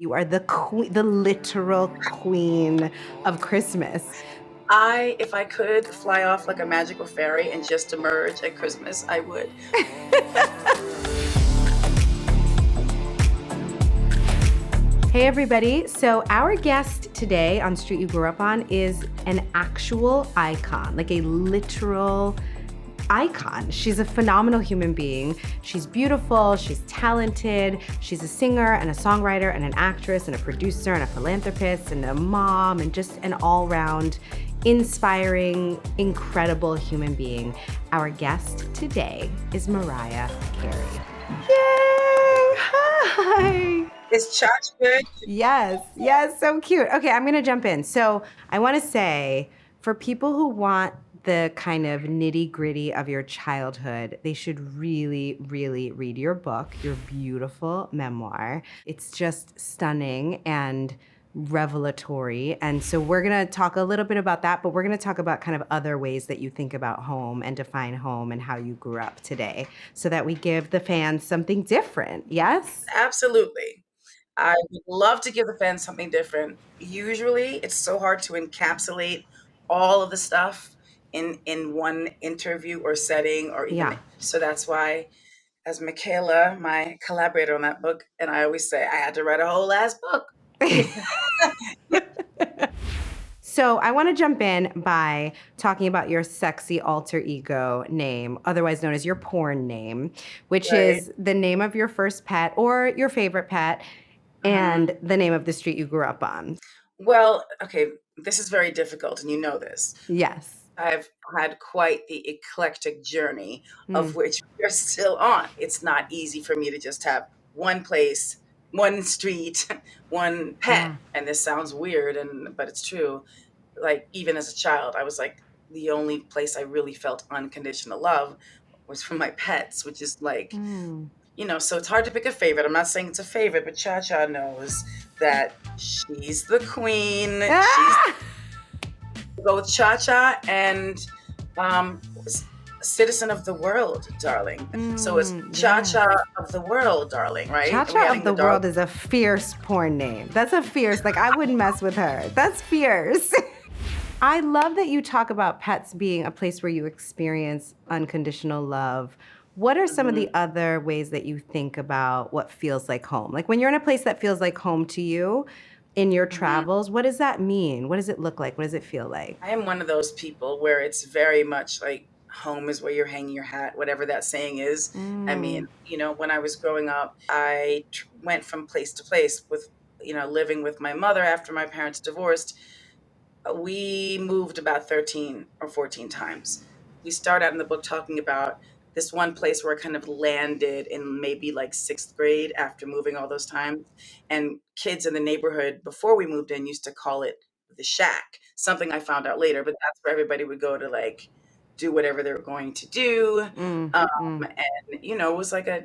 You are the queen, the literal queen of Christmas. If I could fly off like a magical fairy and just emerge at Christmas, I would. Hey, everybody. So, our guest today on Street You Grew Up On is an actual icon, like a literal icon. She's a phenomenal human being. She's beautiful, she's talented, she's a singer and a songwriter and an actress and a producer and a philanthropist and a mom and just an all-round inspiring, incredible human being. Our guest today is Mariah Carey. Yay! Hi! Is Chach good? Yes, so cute. Okay, I'm gonna jump in. So I wanna say, for people who want the kind of nitty gritty of your childhood, they should really, really read your book, your beautiful memoir. It's just stunning and revelatory. And so we're going to talk a little bit about that, but we're going to talk about kind of other ways that you think about home and define home and how you grew up today so that we give the fans something different. Yes? Absolutely. I would love to give the fans something different. Usually, it's so hard to encapsulate all of the stuff in one interview or setting or even Yeah. so that's why as Michaela, my collaborator on that book, and I always say I had to write a whole ass book. So I want to jump in by talking about your sexy alter ego name, otherwise known as your porn name, which Right. is the name of your first pet or your favorite pet and the name of the street you grew up on. Well, okay, this is very difficult, and you know this. Yes. I've had quite the eclectic journey of Mm. which we're still on. It's not easy for me to just have one place, one street, one pet. Yeah. And this sounds weird, but it's true. Like even as a child, I was like the only place I really felt unconditional love was from my pets, which is like, Mm. so it's hard to pick a favorite. I'm not saying it's a favorite, but Cha Cha knows that she's the queen. Ah! Go with Cha Cha and Citizen of the World, darling. So it's Cha Cha of the World, darling, right? Are we Cha-Cha adding of the World is a fierce porn name. That's a fierce, like I wouldn't mess with her. That's fierce. I love that you talk about pets being a place where you experience unconditional love. What are some of the other ways that you think about what feels like home? Like when you're in a place that feels like home to you in your travels, what does that mean? What does it look like? What does it feel like? I am one of those people where it's very much like home is where you're hanging your hat, whatever that saying is. I mean, when I was growing up, I went from place to place with, living with my mother after my parents divorced. We moved about 13 or 14 times. We start out in the book talking about this one place where I kind of landed in maybe like sixth grade after moving all those times. And kids in the neighborhood before we moved in used to call it the shack, something I found out later, but that's where everybody would go to like do whatever they were going to do. And, it was like a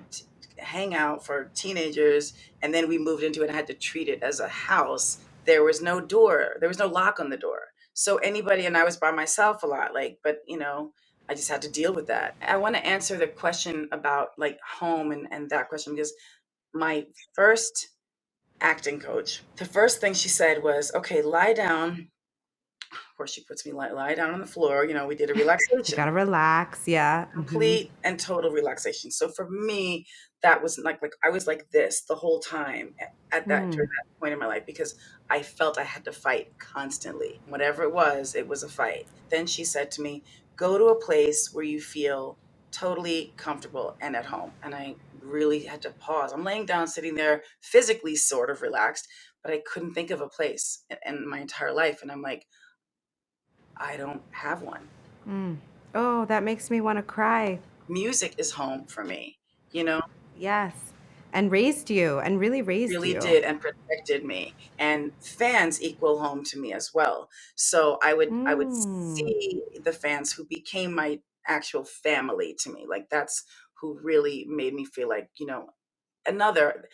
hangout for teenagers. And then we moved into it and had to treat it as a house. There was no door, there was no lock on the door. So anybody, and I was by myself a lot, but I just had to deal with that. I want to answer the question about like home and that question because my first acting coach, the first thing she said was, okay, lie down. Of course, she puts me lie down on the floor. We did a You relaxation, gotta relax, yeah. complete and total relaxation. So for me, that was like I was like this the whole time at that during that point in my life because I felt I had to fight constantly. Whatever it was a fight. Then she said to me, "Go to a place where you feel totally comfortable and at home." And I really had to pause. I'm laying down, sitting there, physically sort of relaxed, but I couldn't think of a place in my entire life. And I'm like, I don't have one. Oh, that makes me want to cry. Music is home for me, you know? Yes. And raised you and really raised Really you. did and protected me, and fans equal home to me as well. So I would see the fans who became my actual family to me. Like that's who really made me feel like, another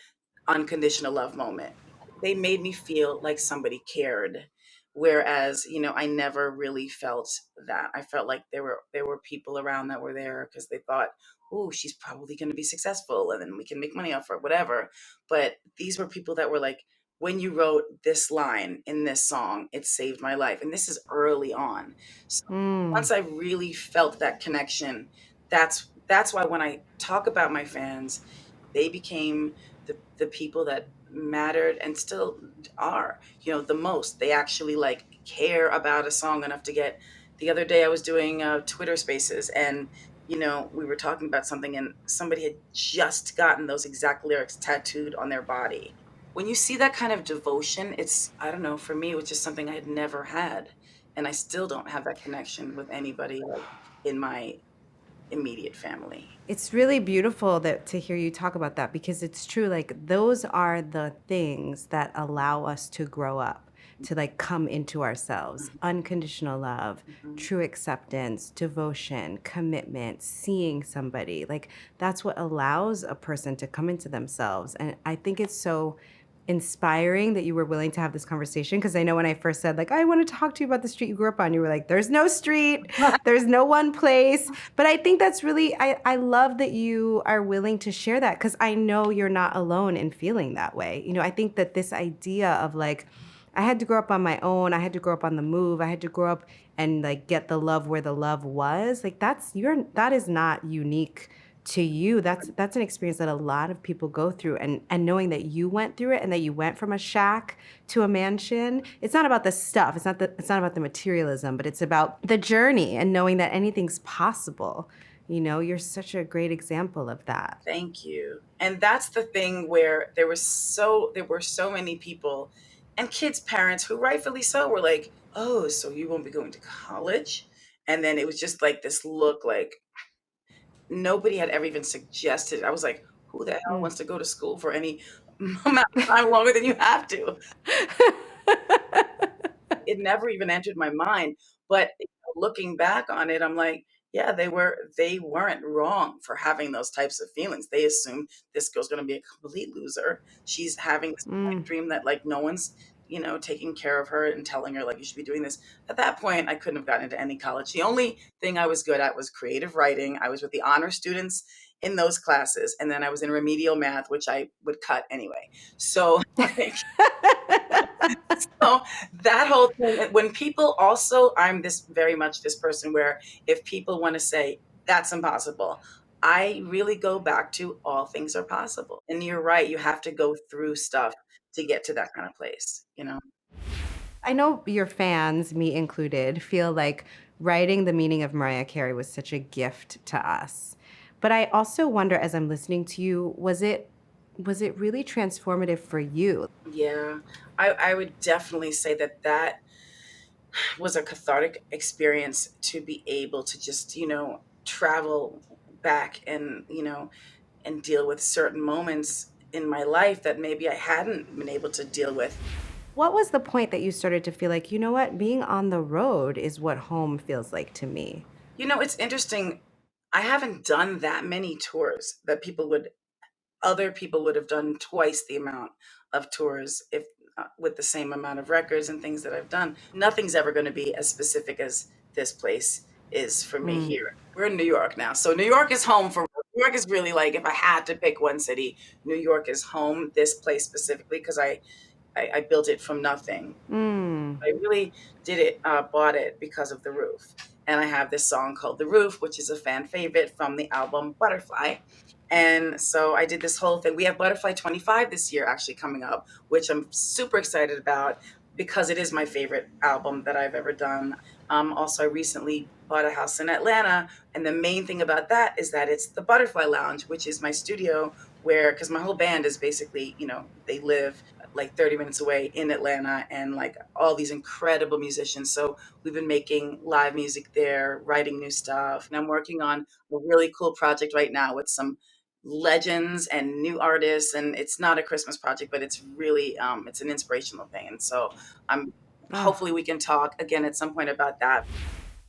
unconditional love moment. They made me feel like somebody cared. Whereas, I never really felt that. I felt like there were people around that were there because they thought, oh, she's probably going to be successful and then we can make money off her, whatever. But these were people that were like when you wrote this line in this song, it saved my life. And this is early on. So Mm. once I really felt that connection, that's why when I talk about my fans, they became the people that mattered and still are, the most. They actually like care about a song enough to get. The other day I was doing Twitter Spaces, and we were talking about something, and somebody had just gotten those exact lyrics tattooed on their body. When you see that kind of devotion, I don't know, for me, it was just something I had never had. And I still don't have that connection with anybody like in my immediate family. It's really beautiful that to hear you talk about that because it's true. Like those are the things that allow us to grow up, to like come into ourselves. Unconditional love, Mhm. true acceptance, devotion, commitment, seeing somebody. Like that's what allows a person to come into themselves. And I think it's so inspiring that you were willing to have this conversation because I know when I first said like I want to talk to you about the street you grew up on, you were like, there's no street, there's no one place. But I think that's really I love that you are willing to share that because I know you're not alone in feeling that way. I think that this idea of like I had to grow up on my own, I had to grow up on the move, I had to grow up and like get the love where the love was, like that is not unique to you. That's an experience that a lot of people go through, and knowing that you went through it and that you went from a shack to a mansion. It's not about the stuff, it's not about the materialism, but it's about the journey and knowing that anything's possible. You're such a great example of that. Thank you. And that's the thing where there were so many people and kids' parents who rightfully so were like, "Oh, so you won't be going to college?" And then it was just like this look like nobody had ever even suggested. I was like, "Who the hell Mm. wants to go to school for any amount of time longer than you have to?" It never even entered my mind, but, looking back on it, I'm like, yeah, they weren't wrong for having those types of feelings. They assumed this girl's gonna be a complete loser. She's having this pipe Mm. dream that, like, no one's, taking care of her and telling her, like, "You should be doing this." At that point, I couldn't have gotten into any college. The only thing I was good at was creative writing. I was with the honor students in those classes, and then I was in remedial math, which I would cut anyway. So, like so that whole thing, when people also, I'm this very much this person where if people want to say that's impossible, I really go back to all things are possible. And you're right, you have to go through stuff to get to that kind of place. I know your fans, me included, feel like writing the meaning of Mariah Carey was such a gift to us. But I also wonder, as I'm listening to you, was it really transformative for you? Yeah, I would definitely say that was a cathartic experience to be able to just, travel back and deal with certain moments in my life that maybe I hadn't been able to deal with. What was the point that you started to feel like, you know what, being on the road is what home feels like to me? It's interesting. I haven't done that many tours that other people would have done twice the amount of tours if with the same amount of records and things that I've done. Nothing's ever going to be as specific as this place is for me Mm. here. We're in New York now. So New York is home for New York is really like if I had to pick one city, New York is home, this place specifically because I built it from nothing. Mm. I really bought it because of the roof. And I have this song called The Roof, which is a fan favorite from the album Butterfly. And so I did this whole thing. We have Butterfly 25 this year actually coming up, which I'm super excited about because it is my favorite album that I've ever done. Also, I recently bought a house in Atlanta. And the main thing about that is that it's the Butterfly Lounge, which is my studio because my whole band is basically, they live like 30 minutes away in Atlanta and like all these incredible musicians. So we've been making live music there, writing new stuff. And I'm working on a really cool project right now with some legends and new artists. And it's not a Christmas project, but it's really, it's an inspirational thing. And so I'm Ugh. hopefully we can talk again at some point about that.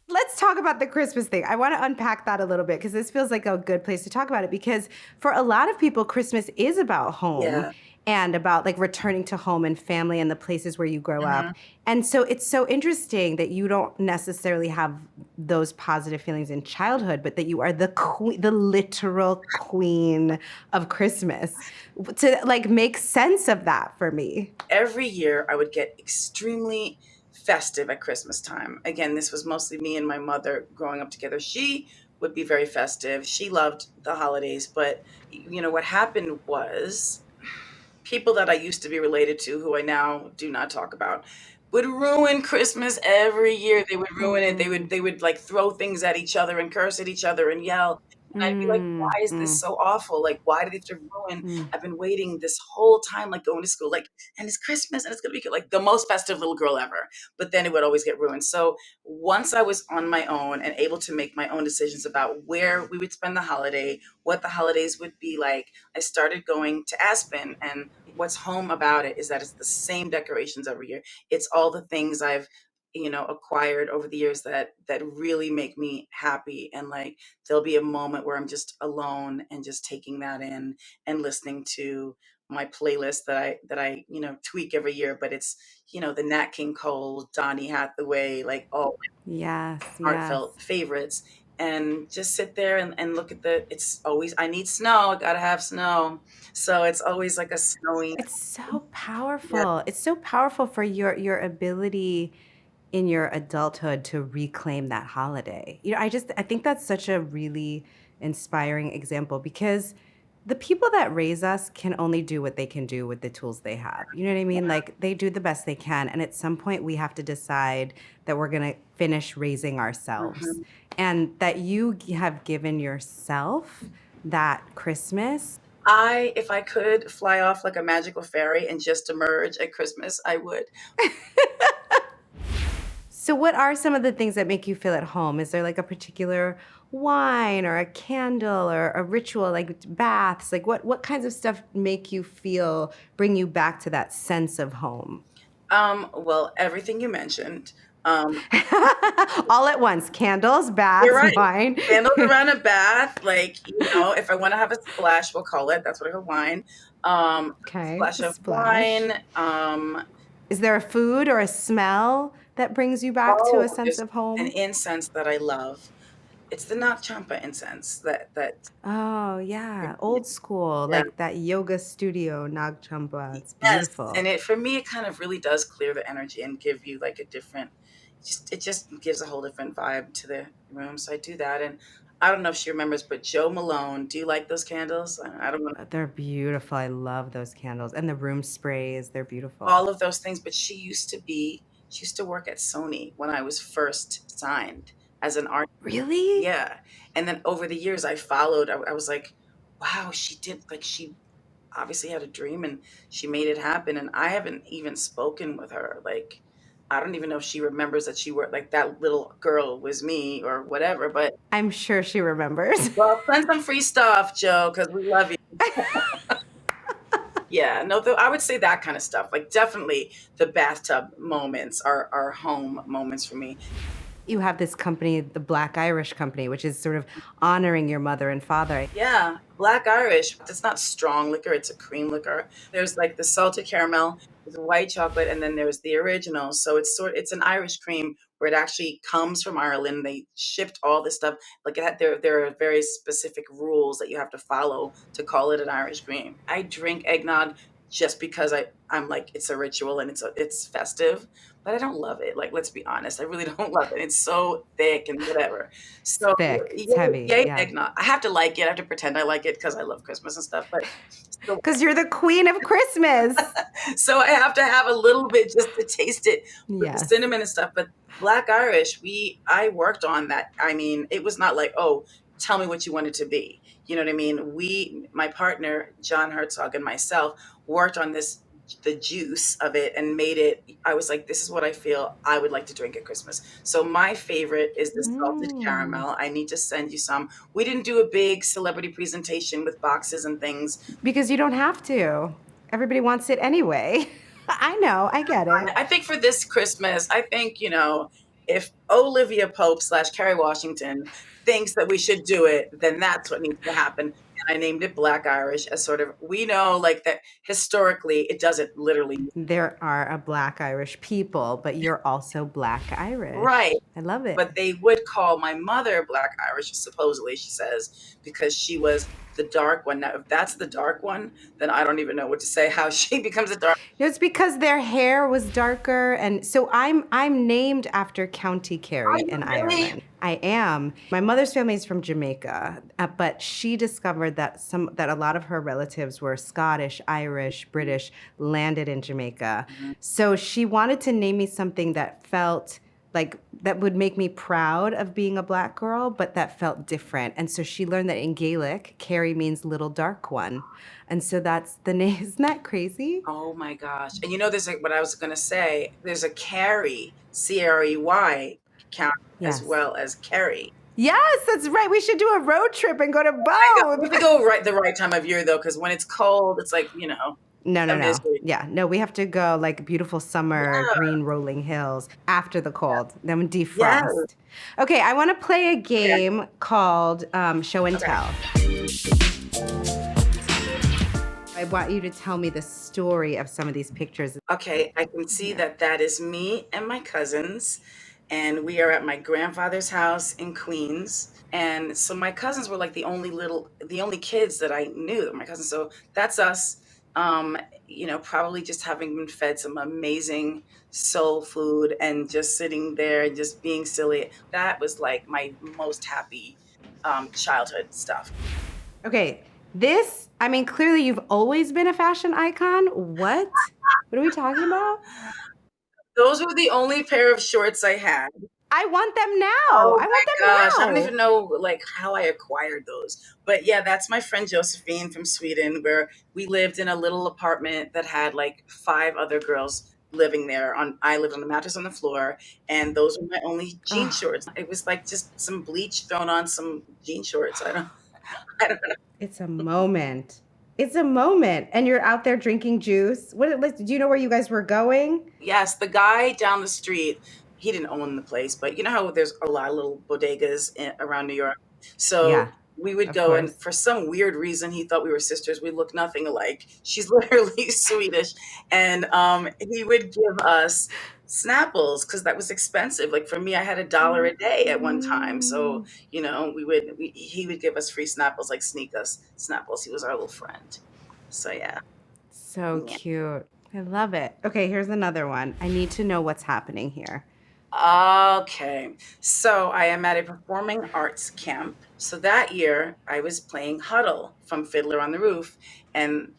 Let's talk about the Christmas thing. I want to unpack that a little bit because this feels like a good place to talk about it because for a lot of people, Christmas is about home Yeah. and about like returning to home and family and the places where you grow up. Mhm. And so it's so interesting that you don't necessarily have those positive feelings in childhood, but that you are the queen, the literal queen of Christmas. To like make sense of that for me. Every year I would get extremely festive at Christmas time. Again, this was mostly me and my mother growing up together. She would be very festive. She loved the holidays, but what happened was people that I used to be related to, who I now do not talk about, would ruin Christmas every year. They would ruin it. They would Mm, they would like throw things at each other and curse at each other and yell. And I'd be like, mm, why is this mm, so awful? Like, why did they have to ruin? mm. I've been waiting this whole time, like going to school, like, and it's Christmas and it's gonna be like the most festive little girl ever. But then it would always get ruined. So once I was on my own and able to make my own decisions about where we would spend the holiday, what the holidays would be like, I started going to Aspen. And what's home about it is that it's the same decorations every year. It's all the things I've acquired over the years that really make me happy. And like there'll be a moment where I'm just alone and just taking that in and listening to my playlist that I tweak every year, but it's the Nat King Cole, Donny Hathaway, like all Yes, yes. heartfelt favorites, and just sit there and look at it's always, I need snow, I gotta have snow. So it's always like a snowy, It's so yeah. powerful. It's so powerful for your ability in your adulthood to reclaim that holiday. I think that's such a really inspiring example because the people that raise us can only do what they can do with the tools they have. You know what I mean? Like they do the best they can. And at some point, we have to decide that we're going to finish raising ourselves Mhm. and that you have given yourself that Christmas. If I could fly off like a magical fairy and just emerge at Christmas, I would. So, what are some of the things that make you feel at home? Is there like a particular wine or a candle or a ritual like baths? Like what kinds of stuff make you feel, bring you back to that sense of home? Well, everything you mentioned. Um, All at once, candles, you're baths, right. wine. Candles around a bath, like, if I want to have a splash, we'll call it. That's what I call wine. Okay, Splash a of splash. wine. Is there a food or a smell that brings you back to a Oh, sense there's of an home? incense that I love. It's the Nag Champa incense that Oh, yeah, old school, yeah. like that yoga studio, Nag Champa. It's Yes, and beautiful. for me, it kind of really does clear the energy and give you like a different, it just gives a whole different vibe to the room. So I do that, and I don't know if she remembers, but Joe Malone, do you like those candles? I don't want They're beautiful. I love those candles and the room sprays. They're beautiful. all of those things, but she used to work at Sony when I was first signed as an artist. Really? Yeah, and then over the years, I followed. I was like, wow, she did like she obviously had a dream and she made it happen. And I haven't even spoken with her. Like, I don't even know if she remembers that she worked, like that little girl was me or whatever. But I'm sure she remembers. well, send some free stuff, Joe, because we love you. Yeah, no, I would say that kind of stuff. Like, definitely the bathtub moments are home moments for me. You have this company, the Black Irish Company, which is sort of honoring your mother and father. Yeah, Black Irish. It's not strong liquor, it's a cream liquor. There's like the salted caramel, there's white chocolate, and then there's the original. So it's an Irish cream where it actually comes from Ireland. They shipped all this stuff. Like there are very specific rules that you have to follow to call it an Irish cream. I drink eggnog just because I'm like it's a ritual and it's festive, but I don't love it. Like let's be honest, I really don't love it. It's so thick and whatever. It's So thick, it's yay, heavy, yay yeah. eggnog. I have to like it. I have to pretend I like it because I love Christmas and stuff. But so, Because you're the queen of Christmas. so I have to have a little bit just to taste it with the Yes. cinnamon and stuff. But Black Irish, I worked on that. I mean, it was not like, oh, tell me what you want it to be. You know what I mean? My partner, John Herzog, and myself worked on the juice of it and made it. I was like, this is what I feel I would like to drink at Christmas. So my favorite is the salted Mm. caramel. I need to send you some. We didn't do a big celebrity presentation with boxes and things. Because you don't have to. Everybody wants it anyway. I know, I get it. I think for this Christmas, I think, if Olivia Pope / Kerry Washington thinks that we should do it, then that's what needs to happen. And I named it Black Irish as sort of, we know like that historically it doesn't literally mean There are a Black Irish people, but you're also Black right. Irish. I love it. But they would call my mother Black Irish, supposedly, she says, because she was the dark one. Now, if that's the dark one, then I don't even know what to say, how she becomes a dark. It's because their hair was darker, and so I'm named after County Are Kerry you in really? Ireland. I am. My mother's family is from Jamaica, but she discovered that a lot of her relatives were Scottish, Irish, British, landed in Jamaica. So she wanted to name me something that felt like that would make me proud of being a Black girl, but that felt different. And so she learned that in Gaelic, Kerry means little dark one. And so that's the name. Isn't that crazy? Oh my gosh. And you know, there's what I was going to say. There's a Carey, Crey, count as Yes. well as Kerry. Yes, that's right. We should do a road trip and go to I know. We both. have to go the right time of year though, because when it's cold, it's like, a No. misery. Yeah, no, we have to go like beautiful summer, Yeah. green rolling hills after the cold, then we Yes. defrost. Okay, I want to play a game called Show and Okay. Tell. I want you to tell me the story of some of these pictures. Okay, I can see that is me and my cousins, and we are at my grandfather's house in Queens. And so my cousins were like the only kids that I knew, my cousins. So that's us, probably just having been fed some amazing soul food and just sitting there and just being silly. That was like my most happy childhood stuff. Okay, clearly you've always been a fashion icon. What? What are we talking about? Those were the only pair of shorts I had. I want them now. Oh I my want them gosh, I now. don't even know like how I acquired those. But yeah, that's my friend Josephine from Sweden, where we lived in a little apartment that had like 5 other girls living there. I lived on the mattress on the floor, and those were my only jean Ugh. shorts. It was like just some bleach thrown on some jean shorts. I don't know. It's a moment. It's a moment. And you're out there drinking juice. Do you know where you guys were going? Yes, the guy down the street, he didn't own the place, but you know how there's a lot of little bodegas around New York. So Yeah, we would of go, and course. for some weird reason, he thought we were sisters. We look nothing alike. She's literally Swedish, and he would give us Snapples because that was expensive. Like for me, I had $1 a day at one time, so he would give us free Snapples, like sneak us Snapples. He was our little friend. So yeah. So Yeah. cute. I love it. Okay, here's another one. I need to know what's happening here. Okay, so I am at a performing arts camp. So that year I was playing Huddle from Fiddler on the Roof, and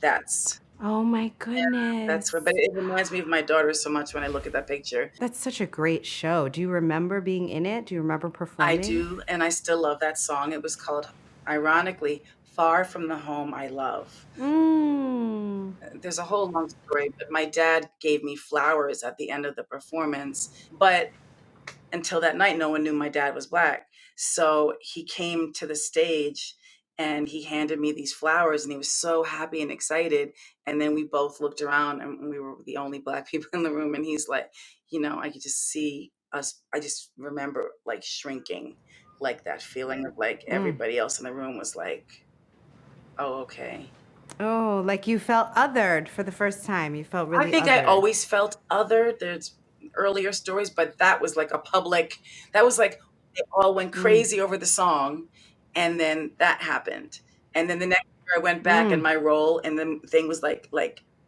Oh my goodness. but it reminds me of my daughter so much when I look at that picture. That's such a great show. Do you remember being in it? Do you remember I performing? do, and I still love that song. It was called, ironically, Far from the Home I Love. Mm. There's a whole long story, but my dad gave me flowers at the end of the performance, but until that night, no one knew my dad was Black. So he came to the stage and he handed me these flowers, and he was so happy and excited. And then we both looked around, and we were the only Black people in the room. And he's like, I could just see us. I just remember like shrinking, like that feeling of like everybody else in the room was like, oh, okay. Oh, like you felt othered for the first time. You felt really I think I othered. always felt other. There's earlier stories, but that was like that was like they all went crazy over the song, and then that happened. And then the next year I went back, and my role in the thing was like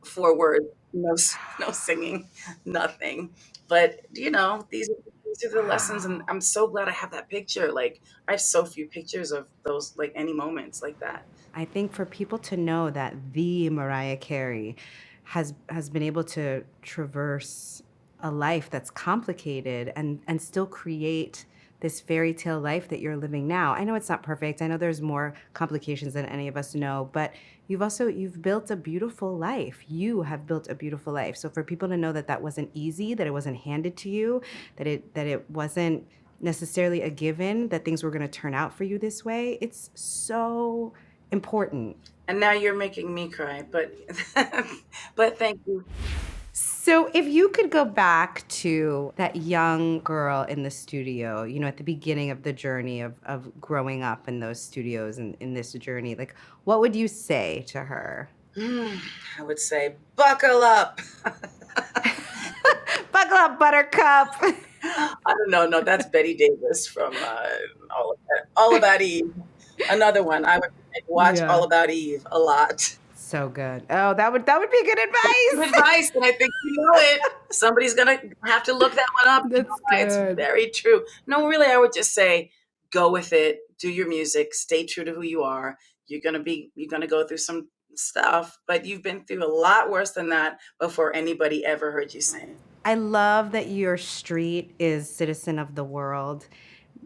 4 words, no singing, nothing. But these are the lessons, and I'm so glad I have that picture. Like I have so few pictures of those, like any moments like that. I think for people to know that the Mariah Carey has been able to traverse a life that's complicated and still create this fairy tale life that you're living now. I know it's not perfect. I know there's more complications than any of us know, but you've built a beautiful life. You have built a beautiful life. So for people to know that that wasn't easy, that it wasn't handed to you, that it wasn't necessarily a given, that things were going to turn out for you this way, it's so important. And now you're making me cry, but but thank you. So if you could go back to that young girl in the studio, at the beginning of the journey of growing up in those studios and in this journey, like what would you say to her? I would say, buckle up. Buckle up, Buttercup. I don't know. No, that's Betty Davis from All About Eve. Another one. I would watch Yeah. All About Eve a lot. So good. Oh, that would be good Good advice. advice, and I think you know it. Somebody's gonna have to look that one up. You know That's why? It's good. very true. No, really, I would just say, go with it. Do your music. Stay true to who you are. You're gonna go through some stuff, but you've been through a lot worse than that before anybody ever heard you sing. I love that your street is citizen of the world,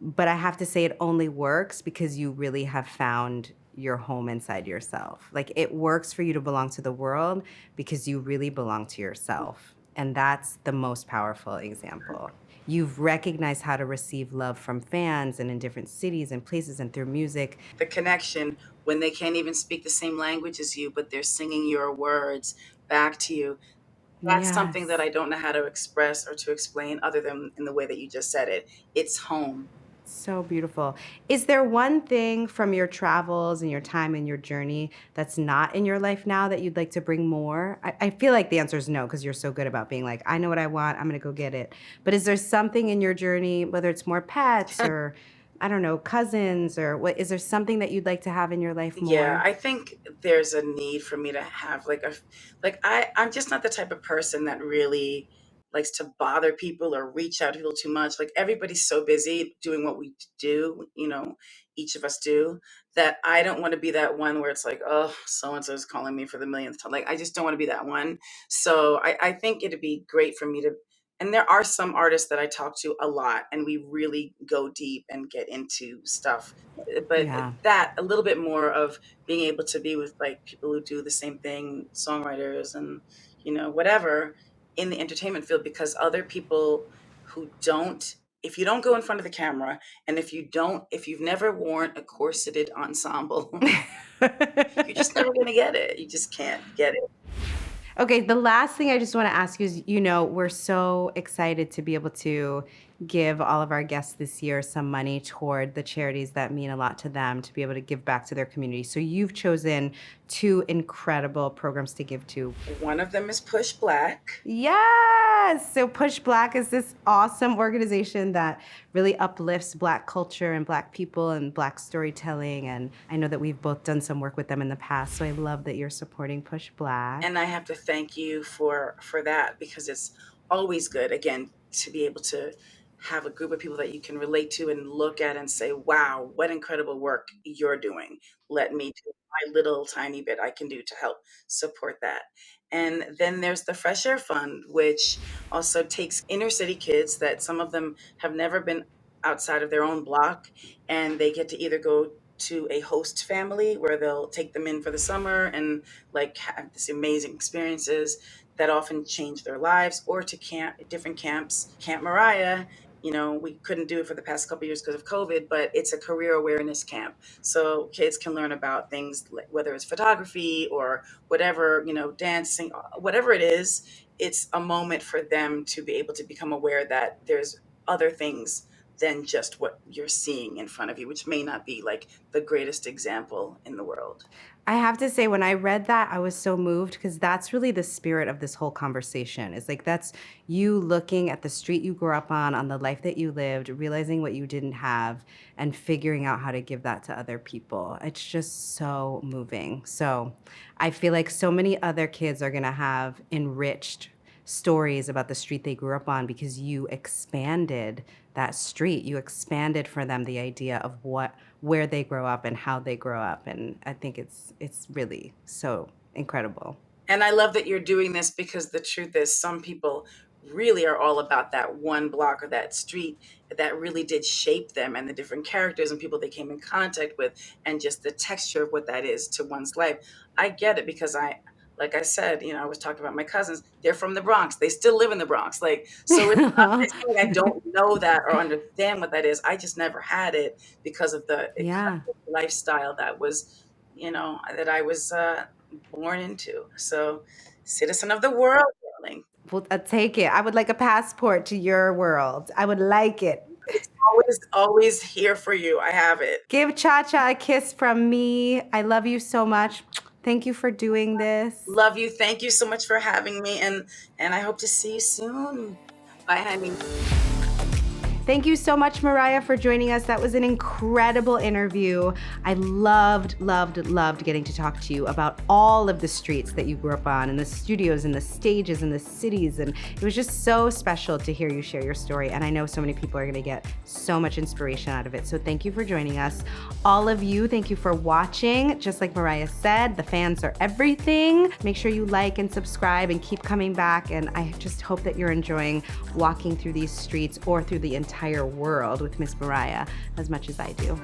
but I have to say it only works because you really have found your home inside yourself. Like it works for you to belong to the world because you really belong to yourself. And that's the most powerful example. You've recognized how to receive love from fans and in different cities and places and through music. The connection when they can't even speak the same language as you, but they're singing your words back to you. That's something that Yes. I don't know how to express or to explain other than in the way that you just said it. It's home. So beautiful. Is there one thing from your travels and your time and your journey that's not in your life now that you'd like to bring more? I feel like the answer is no, because you're so good about being like, I know what I want, I'm gonna go get it. But is there something in your journey, whether it's more pets or I don't know, cousins or what, is there something that you'd like to have in your life Yeah, more? I think there's a need for me to have I'm just not the type of person that really likes to bother people or reach out to people too much. Like everybody's so busy doing what we do, each of us do, that I don't want to be that one where it's like, oh, so and so is calling me for the millionth time. Like I just don't want to be that one. So I think it'd be great for me to. And there are some artists that I talk to a lot, and we really go deep and get into stuff, but Yeah. that a little bit more of being able to be with like people who do the same thing, songwriters and whatever in the entertainment field, because other people who don't, if you don't go in front of the camera, and if you've never worn a corseted ensemble, you're just never going to get it. You just can't get it. Okay, the last thing I just want to ask you is, we're so excited to be able to give all of our guests this year some money toward the charities that mean a lot to them to be able to give back to their community. So you've chosen two incredible programs to give to. One of them is Push Black. Yes. So Push Black is this awesome organization that really uplifts Black culture and Black people and Black storytelling. And I know that we've both done some work with them in the past. So I love that you're supporting Push Black. And I have to thank you for that, because it's always good, again, to be able to have a group of people that you can relate to and look at and say, wow, what incredible work you're doing. Let me do my little tiny bit I can do to help support that. And then there's the Fresh Air Fund, which also takes inner city kids that some of them have never been outside of their own block, and they get to either go to a host family where they'll take them in for the summer and like have this amazing experiences that often change their lives, or to different camps. Camp Mariah, we couldn't do it for the past couple of years because of COVID, but it's a career awareness camp. So kids can learn about things like whether it's photography or whatever, dancing, whatever it is. It's a moment for them to be able to become aware that there's other things than just what you're seeing in front of you, which may not be like the greatest example in the world. I have to say, when I read that, I was so moved because that's really the spirit of this whole conversation. It's like that's you looking at the street you grew up on the life that you lived, realizing what you didn't have, and figuring out how to give that to other people. It's just so moving. So I feel like so many other kids are going to have enriched stories about the street they grew up on because you expanded that street. You expanded for them the idea of where they grow up and how they grow up. And I think it's really so incredible. And I love that you're doing this, because the truth is, some people really are all about that one block or that street that really did shape them, and the different characters and people they came in contact with, and just the texture of what that is to one's life. I get it, because like I said, I was talking about my cousins. They're from the Bronx. They still live in the Bronx. Like, so it's not like I don't know that or understand what that is. I just never had it because of the Yeah. eclectic lifestyle that I was born into. So, citizen of the world, darling. Well, I'll take it. I would like a passport to your world. I would like it. It's always here for you. I have it. Give Cha-Cha a kiss from me. I love you so much. Thank you for doing this. Love you. Thank you so much for having me, and I hope to see you soon. Bye, honey. Thank you so much, Mariah, for joining us. That was an incredible interview. I loved getting to talk to you about all of the streets that you grew up on, and the studios and the stages and the cities. And it was just so special to hear you share your story. And I know so many people are gonna get so much inspiration out of it. So thank you for joining us. All of you, thank you for watching. Just like Mariah said, the fans are everything. Make sure you like and subscribe and keep coming back. And I just hope that you're enjoying walking through these streets or through the entire world with Miss Mariah as much as I do.